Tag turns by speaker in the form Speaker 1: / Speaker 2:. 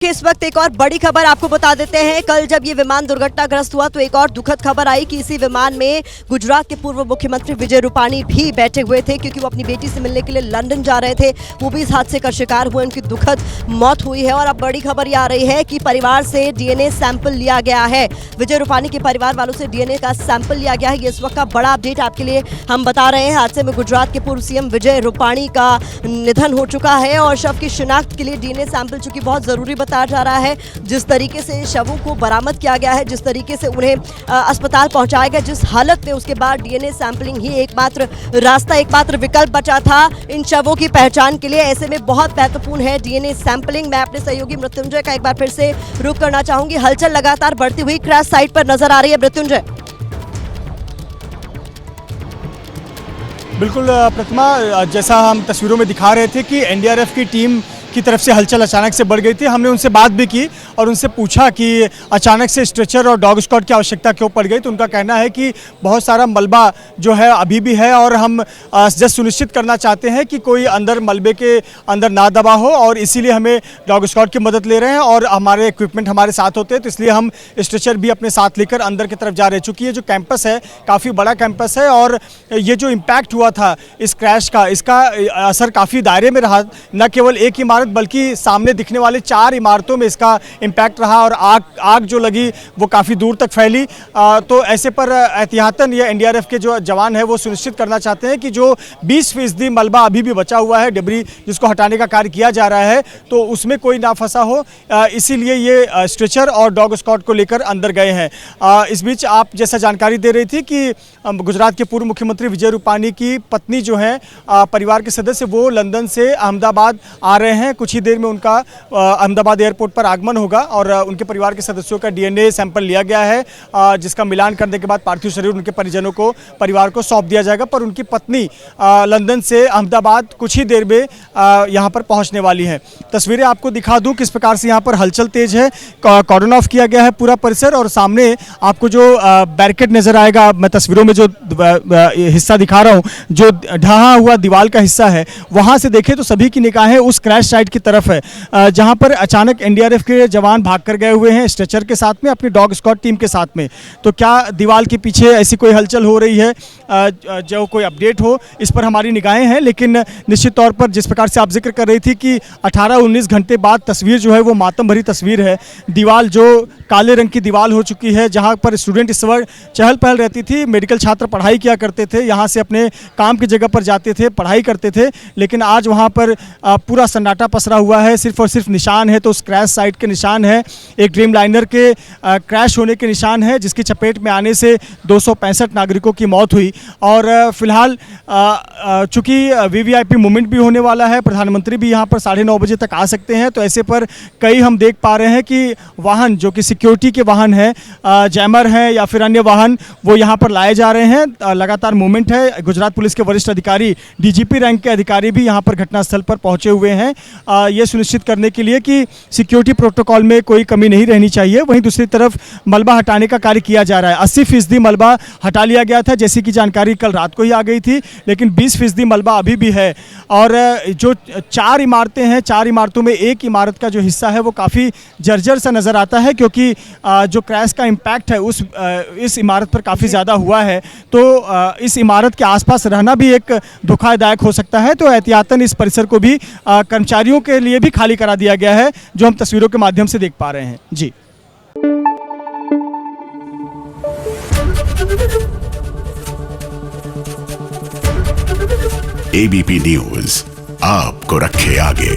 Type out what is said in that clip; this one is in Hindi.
Speaker 1: इस वक्त एक और बड़ी खबर आपको बता देते हैं। कल जब ये विमान दुर्घटनाग्रस्त हुआ तो एक और दुखद खबर आई कि इसी विमान में गुजरात के पूर्व मुख्यमंत्री विजय रूपाणी भी बैठे हुए थे, क्योंकि वो अपनी बेटी से मिलने के लिए लंदन जा रहे थे। वो भी इस हादसे का शिकार हुए, उनकी दुखद मौत हुई है। और अब बड़ी खबर ये आ रही है कि परिवार से डीएनए सैंपल लिया गया है। विजय रूपाणी के परिवार वालों से डीएनए का सैंपल लिया गया है। ये इस वक्त का बड़ा अपडेट आपके लिए हम बता रहे हैं। हादसे में गुजरात के पूर्व सीएम विजय रूपाणी का निधन हो चुका है और शव की शिनाख्त के लिए डीएनए सैंपल चूंकि बहुत जरूरी बताया जा रहा है। जिस तरीके से शवों को बरामद किया गया है, जिस तरीके से उन्हें अस्पताल पहुंचाया गया, जिस हालत में, उसके बाद डीएनए सैंपलिंग ही एकमात्र रास्ता, एकमात्र विकल्प बचा था इन शवों की पहचान के लिए। ऐसे में बहुत महत्वपूर्ण है डीएनए सैंपलिंग। मैं अपने सहयोगी मृत्युंजय का एक बार फिर से रुख करना चाहूंगी। हलचल लगातार बढ़ती हुई क्रैश साइट पर नजर आ रही है। मृत्युंजय,
Speaker 2: बिल्कुल प्रतिमा, जैसा हम तस्वीरों में दिखा रहे थे कि एनडीआरएफ की टीम की तरफ से हलचल अचानक से बढ़ गई थी। हमने उनसे बात भी की और उनसे पूछा कि अचानक से स्ट्रेचर और डॉग स्क्वाड की आवश्यकता क्यों पड़ गई। तो उनका कहना है कि बहुत सारा मलबा जो है अभी भी है और हम जस्ट सुनिश्चित करना चाहते हैं कि कोई अंदर मलबे के अंदर ना दबा हो, और इसीलिए हमें डॉग स्क्वाड की मदद ले रहे हैं और हमारे इक्विपमेंट हमारे साथ होते हैं, तो इसलिए हम स्ट्रेचर भी अपने साथ लेकर अंदर की तरफ जा रहे हैं। चूँकि ये जो कैंपस है काफ़ी बड़ा कैंपस है और ये जो इम्पैक्ट हुआ था इस क्रैश का, इसका असर काफ़ी दायरे में रहा। न केवल एक इमारत बल्कि सामने दिखने वाले 4 इमारतों में इसका इम्पैक्ट रहा और आग जो लगी वो काफ़ी दूर तक फैली। तो ऐसे पर एहतियातन ये एनडीआरएफ के जो जवान है वो सुनिश्चित करना चाहते हैं कि जो 20% मलबा अभी भी बचा हुआ है, डिब्री जिसको हटाने का कार्य किया जा रहा है, तो उसमें कोई ना फंसा हो, इसीलिए ये स्ट्रेचर और डॉग स्क्वाड को लेकर अंदर गए हैं। इस बीच आप जैसा जानकारी दे रही थी कि गुजरात के पूर्व मुख्यमंत्री विजय रूपाणी की पत्नी जो है, परिवार के सदस्य, वो लंदन से अहमदाबाद आ रहे हैं। कुछ ही देर में उनका अहमदाबाद एयरपोर्ट पर आगमन होगा और उनके परिवार के सदस्यों का डीएनए सैंपल लिया गया है, जिसका मिलान करने के बाद पार्थिव शरीर उनके परिजनों को, परिवार को सौंप दिया जाएगा। पर उनकी पत्नी लंदन से अहमदाबाद कुछ ही देर में यहाँ पर पहुँचने वाली है। तस्वीरें आपको दिखा दूँ किस प्रकार से यहाँ पर हलचल तेज है। कॉर्डन ऑफ किया गया है पूरा परिसर और सामने आपको जो बैरिकेड नजर आएगा, मैं तस्वीरों में जो हिस्सा दिखा रहा हूँ, जो ढहा हुआ दीवार का हिस्सा है, वहाँ से देखें तो सभी की निगाहें उस क्रैश साइट की तरफ है, जहां पर अचानक एनडीआरएफ के जवान भाग कर गए हुए हैं स्ट्रेचर के साथ में, अपनी डॉग स्क्वाड टीम के साथ में। तो क्या दीवार के पीछे ऐसी कोई हलचल हो रही है, जो कोई अपडेट हो, इस पर हमारी निगाहें हैं। लेकिन निश्चित तौर पर जिस प्रकार से आप जिक्र कर रही थी कि 18-19 घंटे बाद तस्वीर जो है वो मातम भरी तस्वीर है। दीवार जो काले रंग की दीवार हो चुकी है, जहाँ पर स्टूडेंट इस वक्त चहल पहल रहती थी, मेडिकल छात्र पढ़ाई किया करते थे, यहाँ से अपने काम की जगह पर जाते थे, पढ़ाई करते थे, लेकिन आज वहाँ पर पूरा सन्नाटा पसरा हुआ है। सिर्फ और सिर्फ निशान है तो उस क्रैश साइट के निशान है, एक ड्रीम लाइनर के क्रैश होने के निशान है, जिसकी चपेट में आने से 265 नागरिकों की मौत हुई। और फिलहाल चूंकि वीवीआईपी मूवमेंट भी होने वाला है, प्रधानमंत्री भी यहाँ पर 9:30 बजे तक आ सकते हैं, तो ऐसे पर कई हम देख पा रहे हैं कि वाहन जो कि सिक्योरिटी के वाहन हैं, जैमर हैं या फिर अन्य वाहन, वो यहाँ पर लाए जा रहे हैं। लगातार मूवमेंट है। गुजरात पुलिस के वरिष्ठ अधिकारी, डीजीपी रैंक के अधिकारी भी यहाँ पर घटनास्थल पर पहुँचे हुए हैं, ये सुनिश्चित करने के लिए कि सिक्योरिटी प्रोटोकॉल में कोई कमी नहीं रहनी चाहिए। वहीं दूसरी तरफ मलबा हटाने का कार्य किया जा रहा है। 80% मलबा हटा लिया गया था, जैसी कि जानकारी कल रात को ही आ गई थी, लेकिन 20% मलबा अभी भी है। और जो 4 इमारतें हैं, 4 इमारतों में एक इमारत का जो हिस्सा है वो काफ़ी जर्जर सा नज़र आता है, क्योंकि जो क्रैश का इम्पैक्ट है इस इमारत पर काफ़ी ज़्यादा हुआ है। तो इस इमारत के आसपास रहना भी एक दुखदायक हो सकता है। तो एहतियातन इस परिसर को भी कर्मचारियों के लिए भी खाली करा दिया गया है, जो हम तस्वीरों के माध्यम से देख पा रहे हैं। जी,
Speaker 3: एबीपी न्यूज़ आपको रखे आगे।